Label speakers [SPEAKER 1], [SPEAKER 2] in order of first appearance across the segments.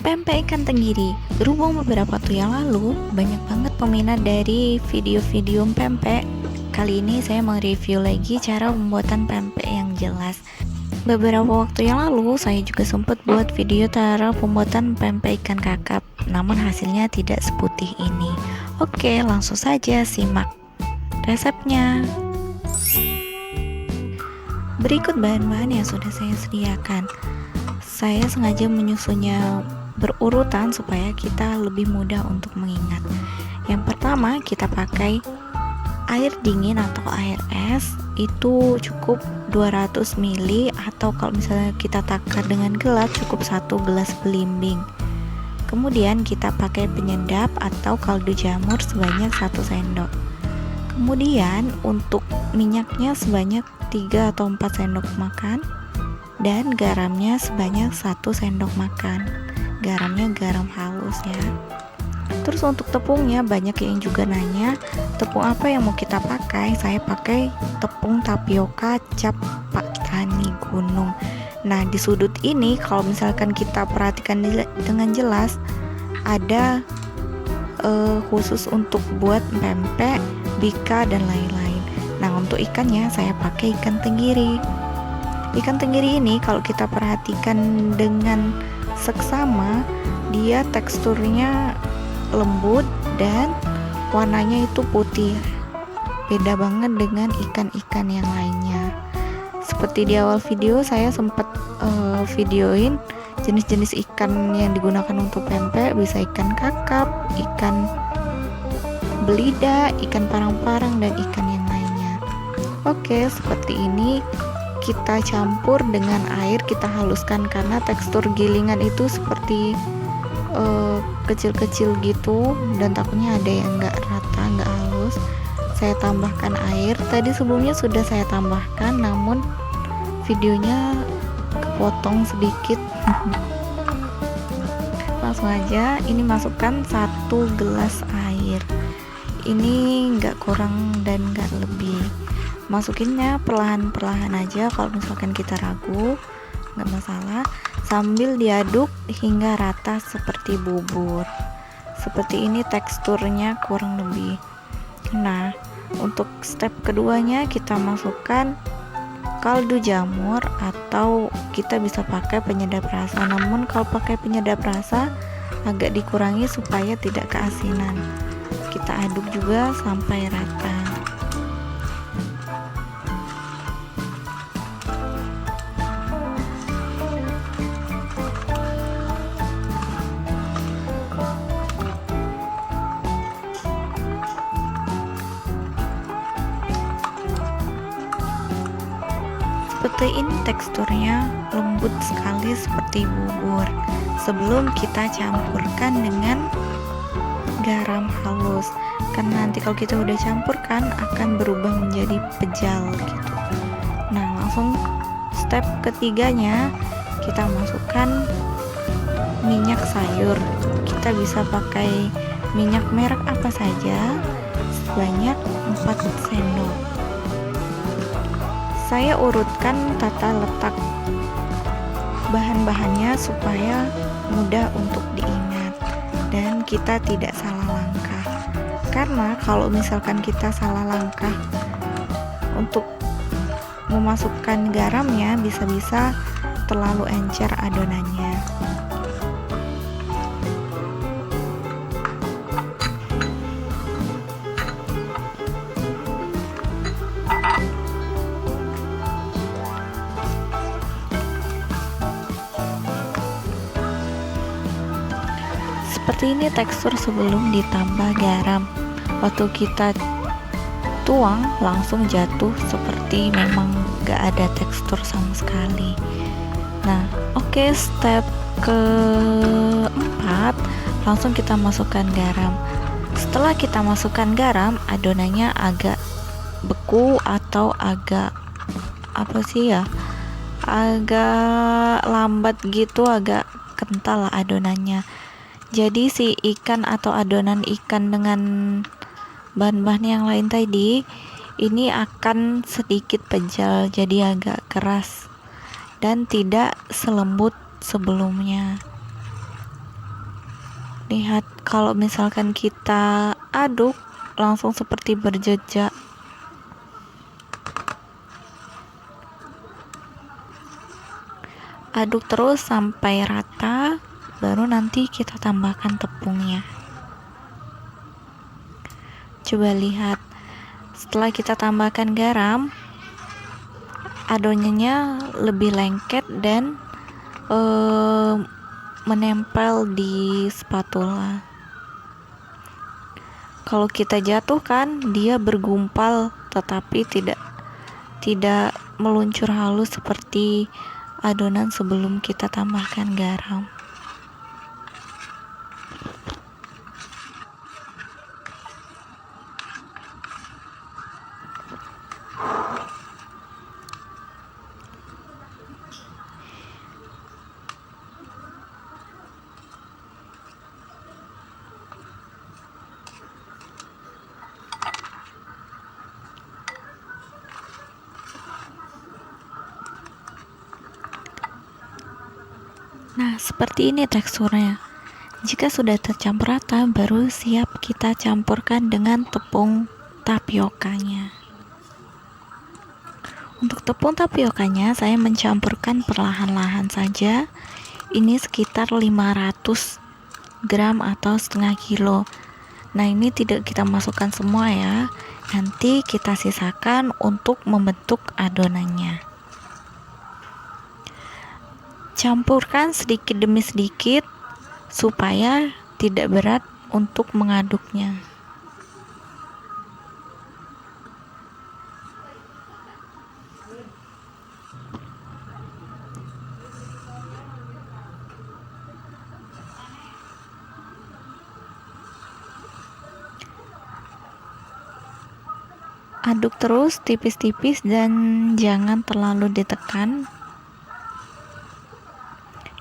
[SPEAKER 1] Pempek ikan tenggiri. Berhubung beberapa waktu yang lalu banyak banget peminat dari video-video pempek. Kali ini saya mau review lagi cara pembuatan pempek yang jelas. Beberapa waktu yang lalu saya juga sempat buat video cara pembuatan pempek ikan kakap, namun hasilnya tidak seputih ini. Oke, langsung saja simak resepnya. Berikut bahan-bahan yang sudah saya sediakan. Saya sengaja menyusunnya berurutan supaya kita lebih mudah untuk mengingat. Yang pertama, kita pakai air dingin atau air es, itu cukup 200 ml, atau kalau misalnya kita takar dengan gelas cukup 1 gelas belimbing. Kemudian kita pakai penyedap atau kaldu jamur sebanyak 1 sendok. Kemudian untuk minyaknya sebanyak 3 atau 4 sendok makan, dan garamnya sebanyak 1 sendok makan. Garamnya garam halus ya. Terus untuk tepungnya, banyak yang juga nanya tepung apa yang mau kita pakai. Saya pakai tepung tapioka cap Pak Tani Gunung. Nah, di sudut ini kalau misalkan kita perhatikan dengan jelas, ada khusus untuk buat pempek, bika, dan lain-lain. Nah, untuk ikannya saya pakai ikan tenggiri. Ikan tenggiri ini kalau kita perhatikan dengan seksama, dia teksturnya lembut dan warnanya itu putih. Beda banget dengan ikan-ikan yang lainnya. Seperti di awal video saya sempat videoin jenis-jenis ikan yang digunakan untuk pempek, bisa ikan kakap, ikan belida, ikan parang-parang, dan ikan yang lainnya. Oke, seperti ini kita campur dengan air, kita haluskan karena tekstur gilingan itu seperti kecil-kecil gitu, dan takutnya ada yang nggak rata, nggak halus. Saya tambahkan air. Tadi sebelumnya sudah saya tambahkan, namun videonya kepotong sedikit. Langsung aja, ini masukkan 1 gelas air. Ini nggak kurang dan nggak lebih. Masukinnya perlahan-perlahan aja, kalau misalkan kita ragu nggak masalah, sambil diaduk hingga rata seperti bubur. Seperti ini teksturnya kurang lebih. Nah, untuk step keduanya kita masukkan kaldu jamur, atau kita bisa pakai penyedap rasa. Namun kalau pakai penyedap rasa agak dikurangi supaya tidak keasinan. Kita aduk juga sampai rata. Seperti ini teksturnya lembut sekali seperti bubur. Sebelum kita campurkan dengan garam halus, karena nanti kalau kita udah campurkan akan berubah menjadi pejal gitu. Nah, langsung step ketiganya, kita masukkan minyak sayur. Kita bisa pakai minyak merek apa saja, sebanyak 4 sendok. Saya urutkan tata letak bahan-bahannya supaya mudah untuk diingat dan kita tidak salah langkah. Karena kalau misalkan kita salah langkah untuk memasukkan garamnya, bisa-bisa terlalu encer adonannya. Seperti ini tekstur sebelum ditambah garam. Waktu kita tuang langsung jatuh seperti memang gak ada tekstur sama sekali. Nah, oke, step keempat, langsung kita masukkan garam. Setelah kita masukkan garam, adonannya agak beku atau agak agak lambat gitu, agak kental adonannya. Jadi si ikan atau adonan ikan dengan bahan-bahan yang lain tadi ini akan sedikit pejal, jadi agak keras dan tidak selembut sebelumnya. Lihat, kalau misalkan kita aduk langsung seperti berjejak. Aduk terus sampai rata, baru nanti kita tambahkan tepungnya. Coba lihat, setelah kita tambahkan garam, adonannya lebih lengket dan menempel di spatula. Kalau kita jatuhkan, dia bergumpal tetapi tidak meluncur halus seperti adonan sebelum kita tambahkan garam. Nah, seperti ini teksturnya. Jika sudah tercampur rata, baru siap kita campurkan dengan tepung tapiokanya. Untuk tepung tapiokanya, saya mencampurkan perlahan-lahan saja. Ini sekitar 500 gram atau setengah kilo. Nah, ini tidak kita masukkan semua ya. Nanti kita sisakan untuk membentuk adonannya. Campurkan sedikit demi sedikit supaya tidak berat untuk mengaduknya. Aduk terus tipis-tipis dan jangan terlalu ditekan.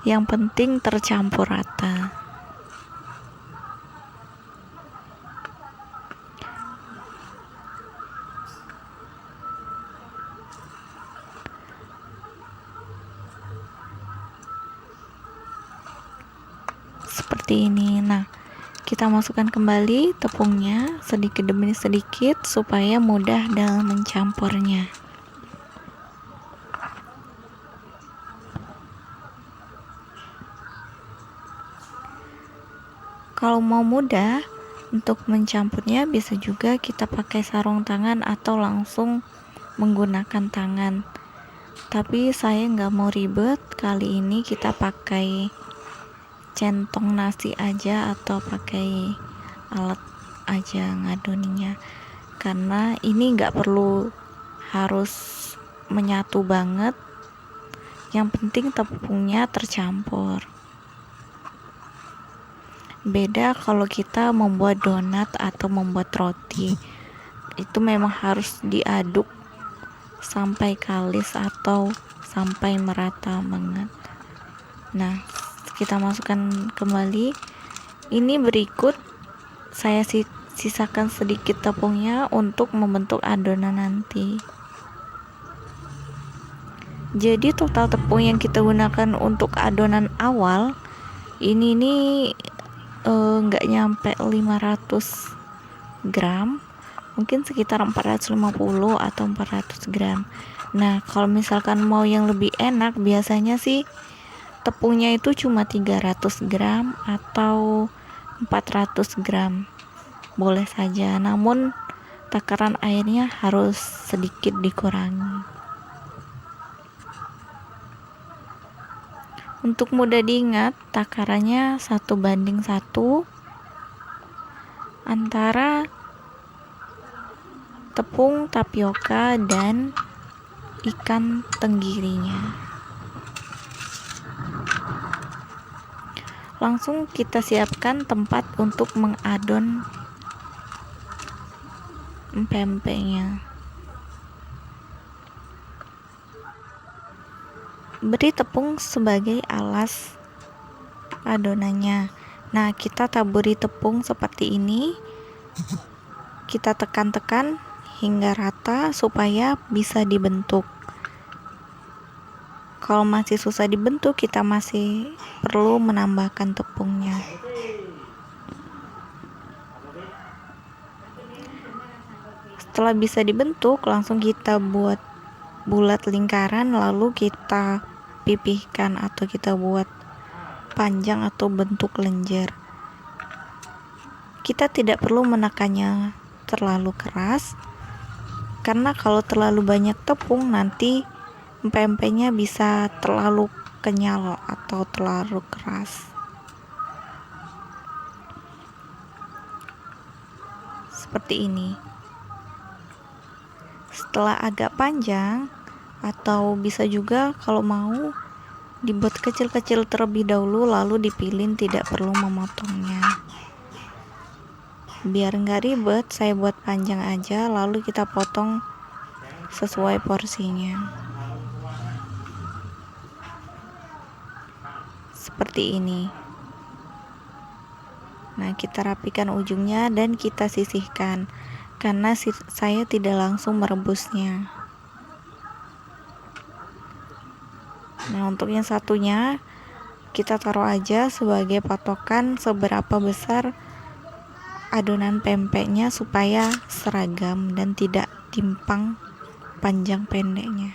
[SPEAKER 1] Yang penting tercampur rata. Seperti ini. Nah, kita masukkan kembali tepungnya sedikit demi sedikit supaya mudah dalam mencampurnya. Kalau mau mudah untuk mencampurnya, bisa juga kita pakai sarung tangan atau langsung menggunakan tangan. Tapi saya nggak mau ribet, kali ini kita pakai centong nasi aja atau pakai alat aja ngadoninya. Karena ini nggak perlu harus menyatu banget. Yang penting tepungnya tercampur. Beda kalau kita membuat donat atau membuat roti, itu memang harus diaduk sampai kalis atau sampai merata banget. Nah, kita masukkan kembali. Ini berikut saya sisakan sedikit tepungnya untuk membentuk adonan nanti. Jadi total tepung yang kita gunakan untuk adonan awal ini nggak nyampe 500 gram, mungkin sekitar 450 atau 400 gram. Nah, kalau misalkan mau yang lebih enak, biasanya sih tepungnya itu cuma 300 gram atau 400 gram, boleh saja, namun takaran airnya harus sedikit dikurangi. Untuk mudah diingat, takarannya 1:1 antara tepung tapioka dan ikan tenggirinya. Langsung kita siapkan tempat untuk mengadon empek-empeknya. Beri tepung sebagai alas adonannya. Nah, kita taburi tepung seperti ini. Kita tekan-tekan hingga rata supaya bisa dibentuk. Kalau masih susah dibentuk, kita masih perlu menambahkan tepungnya. Setelah bisa dibentuk, langsung kita buat bulat lingkaran, lalu kita pipihkan atau kita buat panjang atau bentuk lenjer. Kita tidak perlu menekannya terlalu keras, karena kalau terlalu banyak tepung nanti empek-empeknya bisa terlalu kenyal atau terlalu keras. Seperti ini. Setelah agak panjang, atau bisa juga kalau mau dibuat kecil-kecil terlebih dahulu lalu dipilin, tidak perlu memotongnya. Biar nggak ribet, saya buat panjang aja lalu kita potong sesuai porsinya. Seperti ini. Nah, kita rapikan ujungnya dan kita sisihkan, karena saya tidak langsung merebusnya. Nah, untuk yang satunya kita taruh aja sebagai patokan seberapa besar adonan pempeknya supaya seragam dan tidak timpang panjang pendeknya.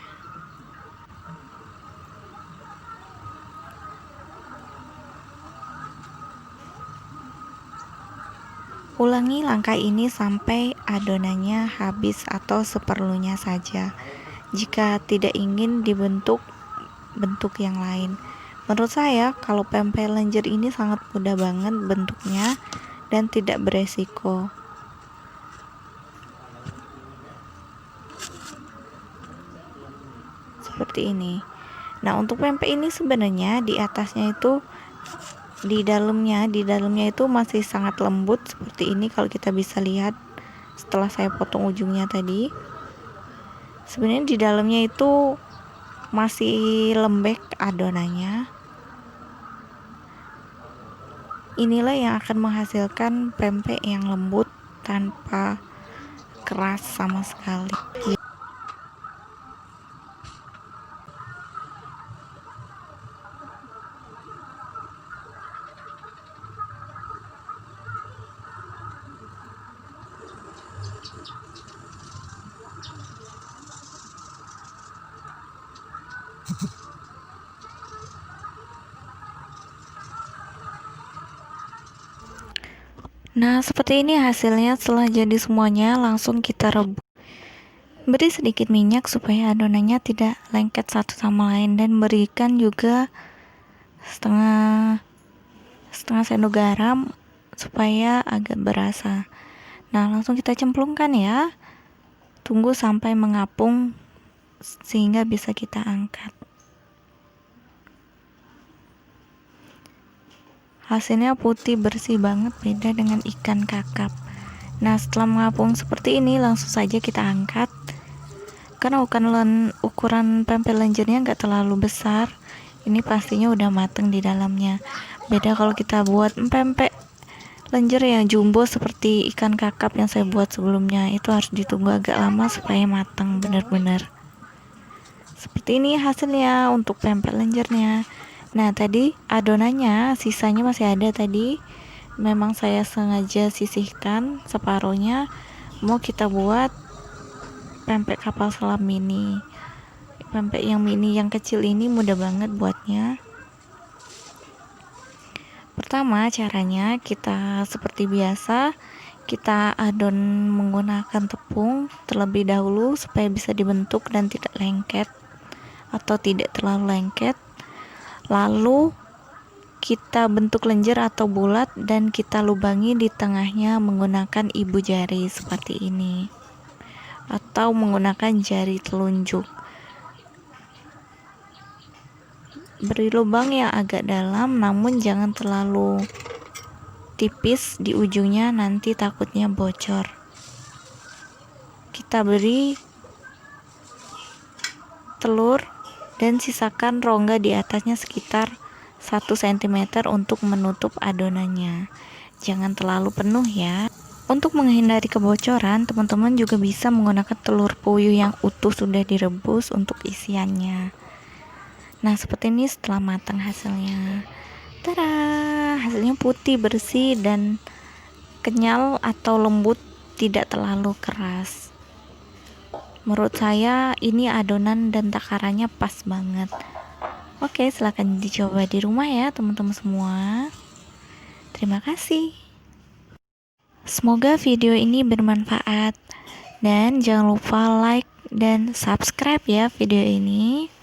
[SPEAKER 1] Ulangi langkah ini sampai adonannya habis atau seperlunya saja. Jika tidak ingin dibentuk bentuk yang lain. Menurut saya kalau pempek lenjer ini sangat mudah banget bentuknya dan tidak beresiko. Seperti ini. Nah, untuk pempek ini sebenarnya di atasnya itu di dalamnya itu masih sangat lembut seperti ini. Kalau kita bisa lihat setelah saya potong ujungnya tadi, sebenarnya di dalamnya itu masih lembek adonannya. Inilah yang akan menghasilkan pempek yang lembut tanpa keras sama sekali. Nah, seperti ini hasilnya. Setelah jadi semuanya, langsung kita rebus. Beri sedikit minyak supaya adonannya tidak lengket satu sama lain, dan berikan juga setengah sendok garam supaya agak berasa. Nah, langsung kita cemplungkan ya. Tunggu sampai mengapung sehingga bisa kita angkat. Hasilnya putih bersih banget, beda dengan ikan kakap. Nah, setelah mengapung seperti ini, langsung saja kita angkat. Karena ukuran pempek lenjernya nggak terlalu besar, ini pastinya udah mateng di dalamnya. Beda kalau kita buat pempek lenjer yang jumbo seperti ikan kakap yang saya buat sebelumnya, itu harus ditunggu agak lama supaya matang benar-benar. Seperti ini hasilnya untuk pempek lenjernya. Nah, tadi adonannya sisanya masih ada tadi. Memang saya sengaja sisihkan separuhnya. Mau kita buat pempek kapal selam mini. Pempek yang mini yang kecil ini mudah banget buatnya. Pertama caranya kita seperti biasa, kita adon menggunakan tepung terlebih dahulu supaya bisa dibentuk dan tidak lengket atau tidak terlalu lengket. Lalu kita bentuk lenjer atau bulat dan kita lubangi di tengahnya menggunakan ibu jari seperti ini, atau menggunakan jari telunjuk. Beri lubang yang agak dalam, namun jangan terlalu tipis di ujungnya, nanti takutnya bocor. Kita beri telur dan sisakan rongga di atasnya sekitar 1 cm untuk menutup adonannya. Jangan terlalu penuh ya. Untuk menghindari kebocoran, teman-teman juga bisa menggunakan telur puyuh yang utuh sudah direbus untuk isiannya. Nah, seperti ini setelah matang hasilnya. Tada! Hasilnya putih, bersih, dan kenyal atau lembut, tidak terlalu keras. Menurut saya ini adonan dan takarannya pas banget. Oke, silahkan dicoba di rumah ya teman-teman semua. Terima kasih. Semoga video ini bermanfaat. Dan jangan lupa like dan subscribe ya video ini.